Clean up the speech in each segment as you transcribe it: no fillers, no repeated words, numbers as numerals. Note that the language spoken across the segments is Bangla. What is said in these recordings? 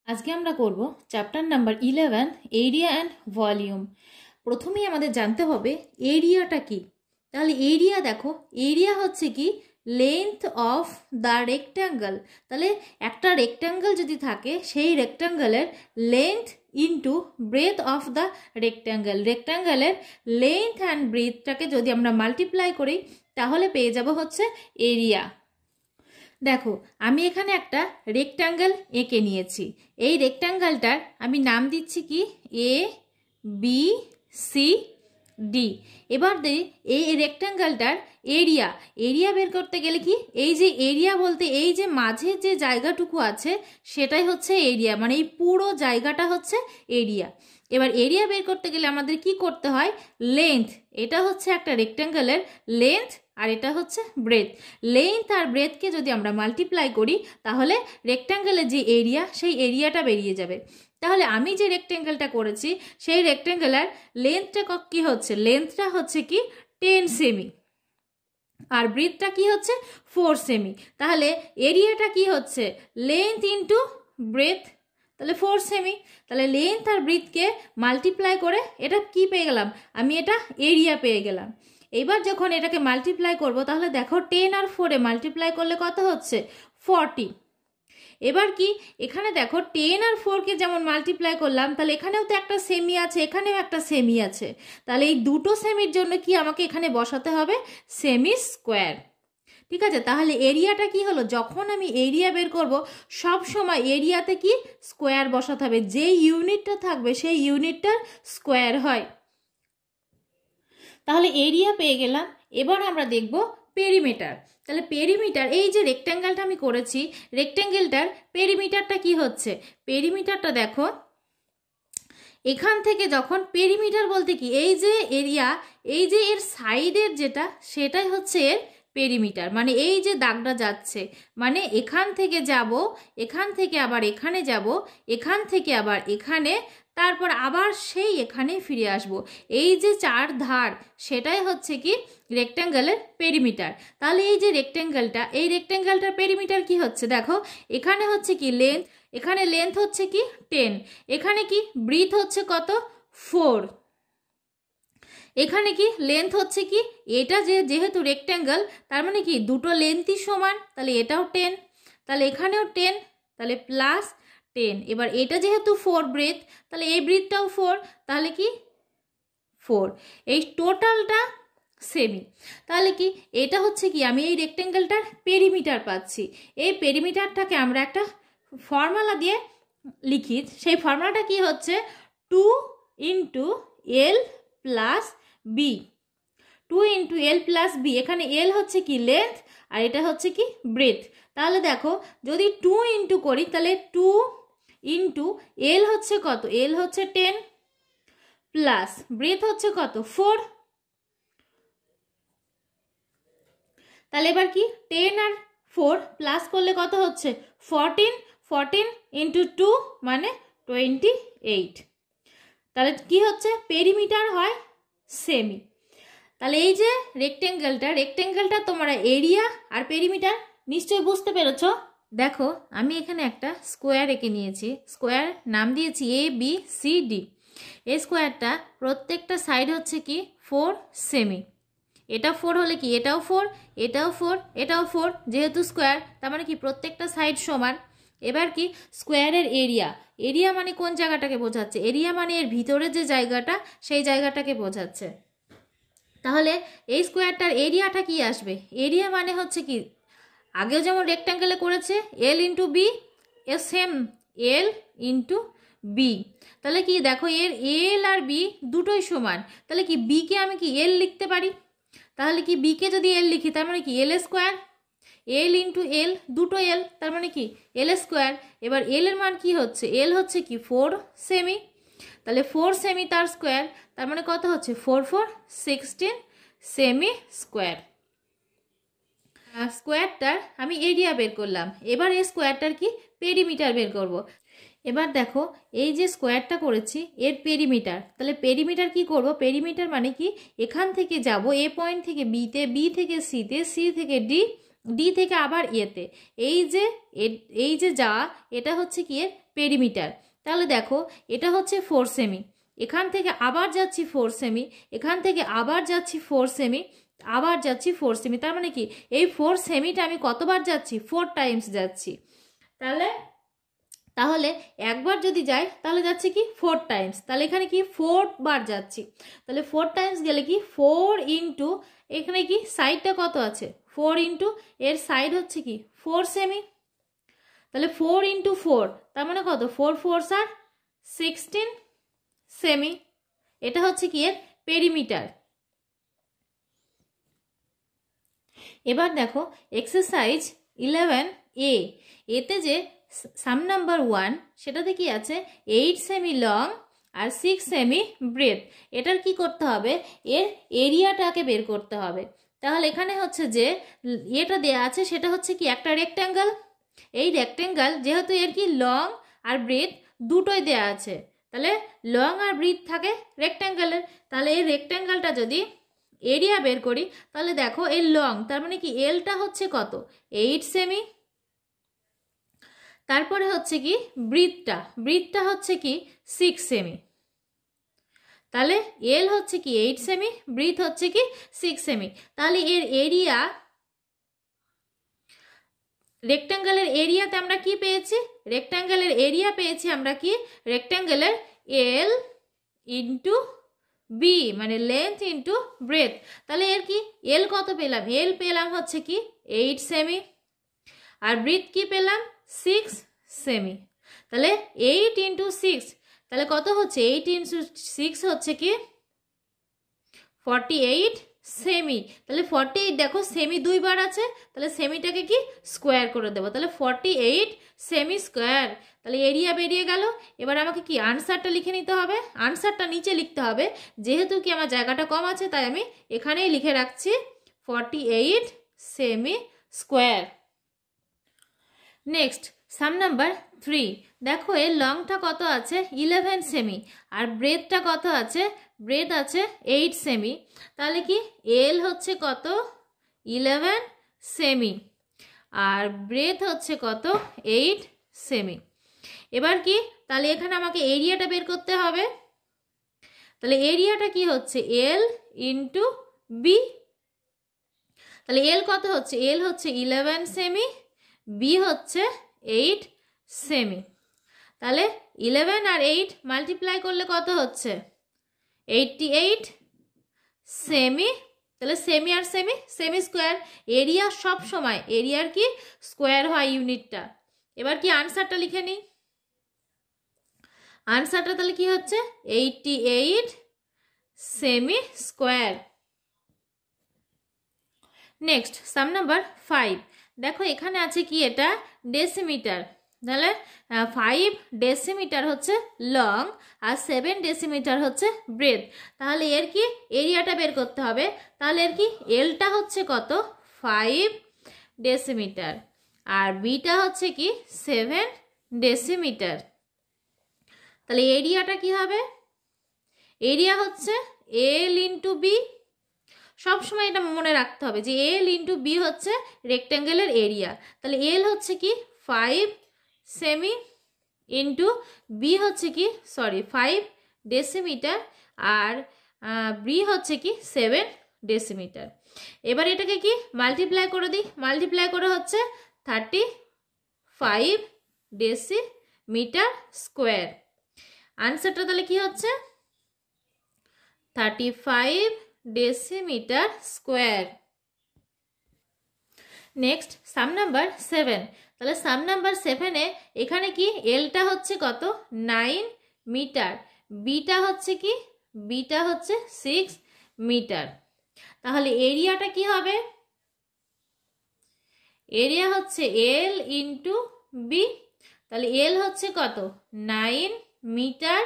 আজকে আমরা করব chapter number 11 area and volume. প্রথমেই আমাদের জানতে হবে এরিয়াটা কি। তাহলে এরিয়া দেখো, এরিয়া হচ্ছে কি লেন্থ অফ দ্য রেক্ট্যাঙ্গেল। তাহলে একটা রেক্ট্যাঙ্গেল যদি থাকে সেই রেক্ট্যাঙ্গেলের length into breadth of the rectangle, রেক্ট্যাঙ্গেলের লেন্থ অ্যান্ড ব্রেথটাকে যদি আমরা মাল্টিপ্লাই করি তাহলে পেয়ে যাব হচ্ছে এরিয়া। দেখো আমি এখানে একটা রেক্ট্যাঙ্গেল এঁকে নিয়েছি। এই রেক্ট্যাঙ্গেলটার আমি নাম দিচ্ছি কি এ বি সি ডি। এবার এই রেক্ট্যাঙ্গেলটার এরিয়া, এরিয়া বের করতে গেলে কি এই যে এরিয়া বলতে এই যে মাঝে যে জায়গাটুকু আছে সেটাই হচ্ছে এরিয়া, মানে এই পুরো জায়গাটা হচ্ছে এরিয়া। এবার এরিয়া বের করতে গেলে আমাদের কি করতে হয়, লেন্থ, এটা হচ্ছে একটা রেক্ট্যাঙ্গেলের লেন্থ আর এটা হচ্ছে ব্রেথ। লেন্থ আর ব্রেথকে যদি আমরা মাল্টিপ্লাই করি তাহলে রেক্ট্যাঙ্গেলের যে এরিয়া সেই এরিয়াটা বেরিয়ে যাবে। তাহলে আমি যে রেক্ট্যাঙ্গেলটা করেছি সেই রেক্ট্যাঙ্গেলের লেন্থটা কি হচ্ছে, লেন্থটা হচ্ছে কি 10 সেমি আর ব্রেথটা কি হচ্ছে 4 সেমি। তাহলে এরিয়াটা কি হচ্ছে লেন্থ ইন্টু ব্রেথ, তাহলে 4 সেমি। তাহলে লেন্থ আর ব্রেথকে মাল্টিপ্লাই করে এটা কি পেয়ে গেলাম, আমি এটা এরিয়া পেয়ে গেলাম। এবার যখন এটাকে মাল্টিপ্লাই করব তাহলে দেখো 10 আর 4-এ মাল্টিপ্লাই করলে কত হচ্ছে 40। এবার কি এখানে দেখো 10 আর 4-কে যেমন মাল্টিপ্লাই করলাম তাহলে এখানেও তো একটা সেমি আছে, এখানেও একটা সেমি আছে। তাহলে এই দুটো সেমির জন্য কি আমাকে এখানে বসাতে হবে সেমি স্কোয়ার। ঠিক আছে, তাহলে এরিয়াটা কি হলো, যখন আমি এরিয়া বের করব সব সময় এরিয়াতে কি স্কোয়ার বসাতে হবে, যে ইউনিটটা থাকবে সেই ইউনিটটার স্কোয়ার হয়। তাহলে এরিয়া পেয়ে গেলাম। এবার আমরা দেখব পেরিমিটার। তাহলে পেরিমিটার, এই যে রেক্ট্যাঙ্গেলটা আমি করেছি রেক্ট্যাঙ্গেলটার পেরিমিটারটা কি হচ্ছে, পেরিমিটারটা দেখো এখান থেকে যখন পেরিমিটার বলতে কি এই যে এরিয়া, এই যে এর সাইডের যেটা সেটাই হচ্ছে এর পেরিমিটার, মানে এই যে দাগটা যাচ্ছে মানে এখান থেকে যাব, এখান থেকে আবার এখানে যাব, এখান থেকে আবার এখানে, তারপর আবার সেই এখানে ফিরে আসব, এই যে চার ধার সেটাই হচ্ছে কি রেক্ট্যাঙ্গেলের পেরিমিটার। তাহলে এই যে রেক্ট্যাঙ্গেলটা, এই রেক্ট্যাঙ্গেলটার পেরিমিটার কি হচ্ছে দেখো, এখানে হচ্ছে কি লেন্থ, এখানে লেন্থ হচ্ছে কি 10, এখানে কি ব্রেথ হচ্ছে কত 4, এখানে কি লেন্থ হচ্ছে কি, এটা যেহেতু রেক্ট্যাঙ্গেল তার মানে কি দুটো লেন্থই সমান, তাহলে এটাও 10, তাহলে এখানেও 10, তাহলে প্লাস 10। এবার এটা যেহেতু 4 ব্রেথ তাহলে এই ব্রেথটাও 4, তাহলে কি 4, এই টোটালটা সেমি। তাহলে কি এটা হচ্ছে কি আমি এই রেক্ট্যাঙ্গেলটার পেরিমিটার পাচ্ছি। এই পেরিমিটারটাকে আমরা একটা ফর্মুলা দিয়ে লিখি, সেই ফর্মুলাটা কি হচ্ছে 2 into L plus B, 2 into L plus B. এখানে এল হচ্ছে কি লেন্থ আর এটা হচ্ছে কি ব্রেথ। তাহলে দেখো যদি 2 ইন্টু করি তাহলে 2 ইন্টু এল হচ্ছে কত, এল হচ্ছে 10 প্লাস ব্রেথ হচ্ছে কত 4। তাহলে এবার কি 10 আর 4 প্লাস করলে কত হচ্ছে 14, 14 ইন্টু 2 মানে 28। তাহলে কি হচ্ছে পেরিমিটার হয় সেমি। তাহলে এই যে রেক্ট্যাঙ্গেলটা তোমরা এরিয়া আর পেরিমিটার নিশ্চয়ই বুঝতে পেরেছো। দেখো আমি এখানে একটা স্কোয়ার এঁকে নিয়েছি, স্কোয়ার নাম দিয়েছি এ বি সি ডি। এই স্কোয়ারটা প্রত্যেকটা সাইড হচ্ছে কি 4 সেমি, এটা 4 হলে কি এটাও 4, এটাও 4, এটাও 4, যেহেতু স্কোয়ার তার মানে কি প্রত্যেকটা সাইড সমান। এবার কি স্কোয়ারের এরিয়া, এরিয়া মানে কোন জায়গাটাকে বোঝাচ্ছে, এরিয়া মানে এর ভিতরে যে জায়গাটা সেই জায়গাটাকে বোঝাচ্ছে। তাহলে এই স্কোয়ারটার এরিয়াটা কি আসবে, এরিয়া মানে হচ্ছে কি আগেও যেমন রেক্ট্যাঙ্গেলে করেছে এল ইন্টু বি, এ সেম এল ইন্টু বি। তাহলে কি দেখো এর এল আর বি দুটোই সমান, তাহলে কি বিকে আমি কি এল লিখতে পারি, তাহলে কি বিকে যদি এল লিখি তার মানে কি এল স্কোয়ার, এল ইন্টু এল দুটো এল তার মানে কি এল স্কোয়ার। এবার এল এর মান কি হচ্ছে, এল হচ্ছে কি 4 সেমি, তাহলে 4 সেমি তার স্কোয়ার তার মানে কত হচ্ছে 4 4 16 সেমি স্কোয়ার। স্কোয়ারটার আমি এরিয়া বের করলাম, এবার এই স্কোয়ারটার কি পেরিমিটার বের করব। এবার দেখো এই যে স্কোয়ারটা করেছি এর পেরিমিটার, তাহলে পেরিমিটার কি করব, পেরিমিটার মানে কি এখান থেকে যাব এ পয়েন্ট থেকে বিতে, বি থেকে সিতে, সি থেকে ডি, ডি থেকে আবার এতে, এই যে যা এটা হচ্ছে কি এর পেরিমিটার। তাহলে দেখো এটা হচ্ছে 4 সেমি, এখান থেকে আবার যাচ্ছি 4 সেমি, এখান থেকে আবার যাচ্ছি 4 সেমি, আবার যাচ্ছি 4 সেমি। তার মানে কি এই 4 সেমিটা আমি কতবার যাচ্ছি? 4 টাইমস যাচ্ছি। তাহলে একবার যদি যাই তাহলে যাচ্ছে কি 4 টাইমস, তাহলে এখানে কি 4 বার যাচ্ছি। তাহলে 4 টাইমস গেলে কি 4 ইন্টু, এখানে কি সাইডটা কত আছে? 4 ইন্টু এর সাইড হচ্ছে কি 4 সেমি, তাহলে 4 ইন্টু 4 তার মানে কত? 4 4 আর 16 সেমি। এটা হচ্ছে কি এর পেরিমিটার। এবার দেখো এক্সারসাইজ 11A, এতে যে সাম নাম্বার 1 সেটাতে কি আছে? 8 সেমি লং আর 6 সেমি ব্রেড। এটার কি করতে হবে? এর এরিয়াটাকে বের করতে হবে। তাহলে এখানে হচ্ছে যে এটা দেয়া আছে সেটা হচ্ছে কি একটা রেক্ট্যাঙ্গেল। এই রেক্ট্যাঙ্গেল যেহেতু এর কি লং আর ব্রেড দুটোই দেয়া আছে, তাহলে লং আর ব্রেড থাকে রেক্ট্যাঙ্গেলের। তাহলে এই রেক্ট্যাঙ্গেলটা যদি এরিয়া বের করি তাহলে দেখো এই লং, তার মানে কি এলটা হচ্ছে কত? 8 সেমি। তারপরে হচ্ছে কি ব্রিথটা হচ্ছে কি 6 সেমি। তাহলে এল হচ্ছে কি 8 সেমি, ব্রিথ হচ্ছে কি 6 সেমি। তাহলে এর এরিয়া, রেক্ট্যাঙ্গেলের এরিয়াতে আমরা কি পেয়েছি? রেক্ট্যাঙ্গেলের এরিয়া পেয়েছি আমরা কি? রেক্ট্যাঙ্গেলের এল ইন্টু বি, মানে লেন্থ ইন্টু ব্রেথ। তাহলে এর কি এল কত পেলাম? এল পেলাম হচ্ছে কি 8 সেমি, আর ব্রেথ কি পেলাম? 6 সেমি। তাহলে 8 ইন্টু 6 তাহলে কত হচ্ছে? 8 ইন্টু 6 হচ্ছে কি 48 সেমি। তাহলে 48 দেখো সেমি দুইবার আছে, তাহলে সেমিটাকে কি স্কোয়ার করে দেবো। তাহলে 48 সেমি স্কোয়ার। তাহলে এরিয়া বেরিয়ে গেল। এবার আমাকে কি আনসারটা লিখে নিতে হবে। আনসারটা নিচে লিখতে হবে, যেহেতু কি আমার জায়গাটা কম আছে তাই আমি এখানেই লিখে রাখছি 48 সেমি স্কোয়ার। নেক্সট সাম নাম্বার 3, দেখো এর লংটা কত আছে? 11 সেমি, আর ব্রেথটা কত আছে? ব্রেথ আছে 8 সেমি। তাহলে কি এল হচ্ছে কত? 11 সেমি, আর ব্রেথ হচ্ছে কত? 8 সেমি। এবার কি তাহলে এখানে আমাকে এরিয়াটা বের করতে হবে। তাহলে এরিয়াটা কি হচ্ছে? L into B. তাহলে এল কত হচ্ছে? এল হচ্ছে 11 সেমি, বি হচ্ছে 8 সেমি। তাহলে 11 আর 8 মাল্টিপ্লাই করলে কত হচ্ছে? 88 সেমি। তাহলে সেমি আর সেমি সেমি স্কোয়ার। এরিয়া সব সময় এরিয়ার কি স্কোয়ার হয় ইউনিটটা। এবার কি আনসারটা লিখে নিই। আনসারটা তাহলে কি হচ্ছে? 88 সেমি স্কোয়ার। নেক্সট সাম নাম্বার 5, দেখো এখানে আছে কি এটা ডেসিমিটার। তাহলে 5 ডেসিমিটার হচ্ছে লং আর 7 ডেসিমিটার হচ্ছে ব্রেড। তাহলে এর কি এরিয়াটা বের করতে হবে। তাহলে এর কি এলটা হচ্ছে কত? 5 ডেসিমিটার, আর বিটা হচ্ছে কি 7 ডেসিমিটার। তাহলে এরিয়াটা কি হবে? এরিয়া হচ্ছে এল ইন্টু বি। সবসময় এটা মনে রাখতে হবে যে এল ইন্টু বি হচ্ছে রেক্ট্যাঙ্গেলের এরিয়া। তাহলে এল হচ্ছে কি 5 সেমি ইন্টু বি হচ্ছে কি 5 ডেসিমিটার, আর বি হচ্ছে কি 7 ডেসিমিটার। এবার এটাকে কি মাল্টিপ্লাই করে দিই। মাল্টিপ্লাই করে হচ্ছে 35 ডেসিমিটার স্কোয়ার। আনসারটা তাহলে কি হচ্ছে? 35 ডেসিমিটার স্কোয়ার। নেক্সট সাম নাম্বার 7, তাহলে সাম নাম্বার 7-এ এখানে কি এলটা হচ্ছে কত? 9 মিটার, বিটা হচ্ছে কি? বিটা হচ্ছে 6 মিটার। তাহলে এরিয়াটা কি হবে? এরিয়া হচ্ছে এল ইন্টু বি। তাহলে এল হচ্ছে কত? 9 মিটার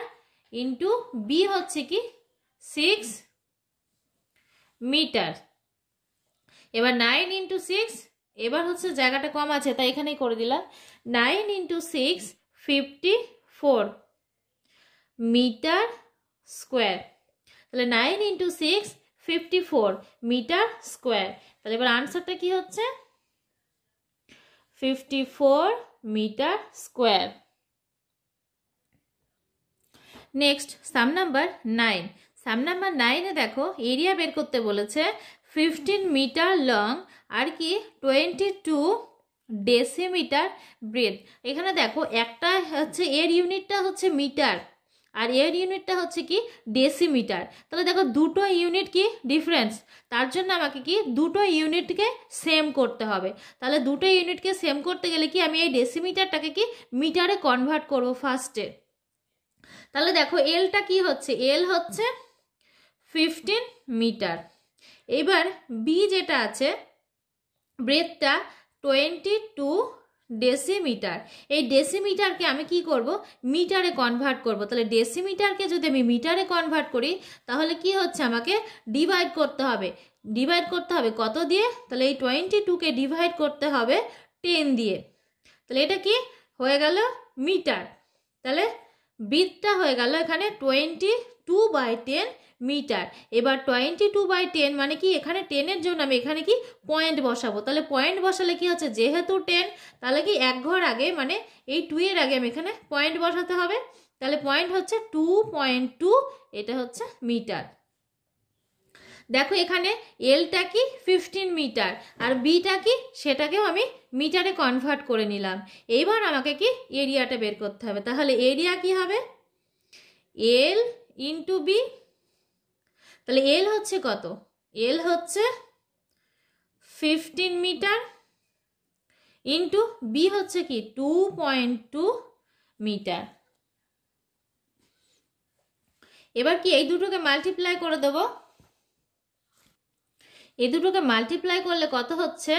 ইন্টু বি হচ্ছে কি 6 মিটার। এবার 9 ইন্টু 6, এবার হচ্ছে জায়গাটা কম আছে তাই এখানেই করে দিলাম। 9 ইন্টু 6 54 মিটার স্কোয়ার। তাহলে 9 ইন্টু 6 54 মিটার স্কোয়ার। তাহলে এবার আনসারটা কি হচ্ছে? 54 মিটার স্কোয়ার। নেক্সট সাম নাম্বার 9। সাম নাম্বার 9-এ দেখো এরিয়া বের করতে বলেছে 15 মিটার লং আর কি 22 ডেসিমিটার ব্রেড। এখানে দেখো একটা হচ্ছে এর ইউনিটটা হচ্ছে মিটার আর এর ইউনিটটা হচ্ছে কি ডেসিমিটার। তাহলে দেখো দুটো ইউনিট কি ডিফারেন্স, তার জন্য আমাকে কি দুটো ইউনিটকে সেম করতে হবে। তাহলে দুটো ইউনিটকে সেম করতে গেলে কি আমি এই ডেসিমিটারটাকে কি মিটারে কনভার্ট করব ফার্স্টে। তাহলে দেখো এলটা কি হচ্ছে, এল হচ্ছে 15 মিটার। এবার বি যেটা আছে ব্রেডটা 22 ডেসিমিটার। এই ডেসিমিটারকে আমি কি করব মিটারে কনভার্ট করব। তাহলে ডেসিমিটারকে যদি আমি মিটারে কনভার্ট করি তাহলে কি হচ্ছে আমাকে ডিভাইড করতে হবে। ডিভাইড করতে হবে কত দিয়ে, তাহলে এই 22কে ডিভাইড করতে হবে 10 দিয়ে। তাহলে এটা কি হয়ে গেল মিটার। তাহলে বিটটা হয়ে গেল এখানে 22/10 মিটার। এবার 22/10 মানে কি এখানে 10-এর জন্য আমি এখানে কি পয়েন্ট বসাবো। তাহলে পয়েন্ট বসালে কি হচ্ছে যেহেতু 10 তাহলে কি এক ঘর আগে মানে এই 2 এর আগে আমি এখানে পয়েন্ট বসাতে হবে। তাহলে পয়েন্ট হচ্ছে 2.2, এটা হচ্ছে মিটার। দেখো এখানে এলটা কি 15 মিটার আর বিটা কি সেটাকেও আমি মিটারে কনভার্ট করে নিলাম। এইবার আমাকে কি এরিয়াটা বের করতে হবে। তাহলে এরিয়া কি হবে এল ইন্টু বি। তাহলে এল হচ্ছে কত, এল হচ্ছে 15 মিটার ইন্টু বি হচ্ছে কি 2.2 মিটার। এবার কি এই দুটোকে মাল্টিপ্লাই করে দেবো। এই দুটোকে মাল্টিপ্লাই করলে কত হচ্ছে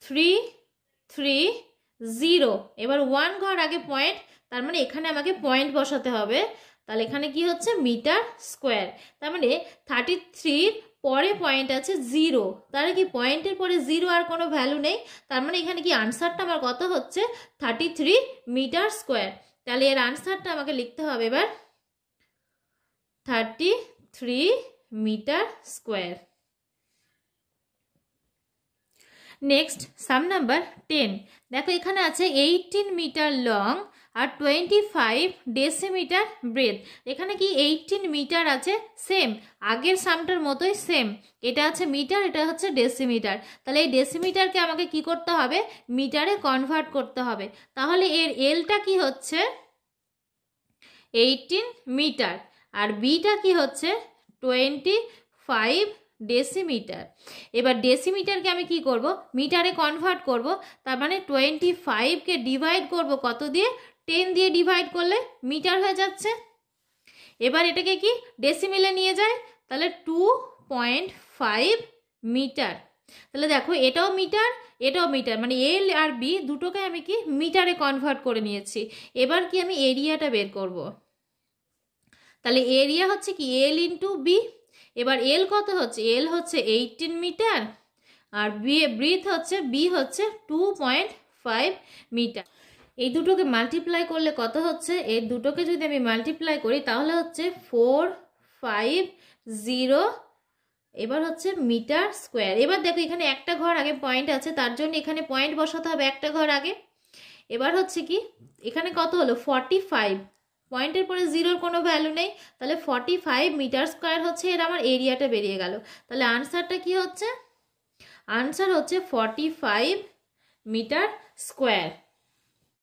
330। এবার 1 ঘর আগে পয়েন্ট, তার মানে এখানে আমাকে পয়েন্ট বসাতে হবে। তাহলে এখানে কি হচ্ছে মিটার স্কোয়ার। তার মানে 33 পরে পয়েন্ট আছে 0, তাহলে কি পয়েন্টের পরে 0 আর কোনো ভ্যালু নেই। তার মানে এখানে কি আনসারটা আমার কত হচ্ছে 33 মিটার স্কোয়ার। তাহলে এর আনসারটা আমাকে লিখতে হবে এবার 33 মিটার স্কোয়ার। নেক্সট সাম নাম্বার 10। দেখো এখানে আছে 18 মিটার লং আর 25 ডেসিমিটার ব্রেড। এখানে কি 18 মিটার আছে সেম আগের সামটার মতোই সেম, এটা আছে মিটার এটা হচ্ছে ডেসিমিটার। তাহলে এই ডেসিমিটারকে আমাকে কি করতে হবে মিটারে কনভার্ট করতে হবে। তাহলে এর এলটা কি হচ্ছে 18 মিটার আর বিটা কি হচ্ছে 25 ডেসিমিটার। এবার ডেসিমিটারকে আমি কি করব মিটারে কনভার্ট করব। তার মানে 25কে ডিভাইড করব কত দিয়ে 10 দিয়ে ডিভাইড করলে মিটার হয়ে যাচ্ছে। এবার এটাকে কি ডেসিমিলে নিয়ে যায়, তাহলে 2.5 মিটার। তাহলে দেখো এটাও মিটার এটাও মিটার, মানে এল আর বি দুটোকে আমি কি মিটারে কনভার্ট করে নিয়েছি। এবার কি আমি এরিয়াটা বের করব। তাহলে এরিয়া হচ্ছে কি এল ইন্টু বি। এবার এল কত হচ্ছে, এল হচ্ছে 18 মিটার আর ব্রিথ হচ্ছে বি হচ্ছে 2.5 মিটার। এই দুটোকে মাল্টিপ্লাই করলে কত হচ্ছে, এই দুটোকে যদি আমি মাল্টিপ্লাই করি তাহলে হচ্ছে 450। এবার হচ্ছে মিটার স্কোয়ার। এবার দেখো এখানে একটা ঘর আগে পয়েন্ট আছে তার জন্য এখানে পয়েন্ট বসাতে হবে একটা ঘর আগে। এবার হচ্ছে কি এখানে কত হলো 45, পয়েন্টের পরে 0-র কোনো ভ্যালু নেই, তাহলে 45 মিটার স্কোয়ার হচ্ছে এর আমার এরিয়াটা বেরিয়ে গেল। তাহলে আনসারটা কি হচ্ছে, আনসার হচ্ছে 45 মিটার স্কোয়ার।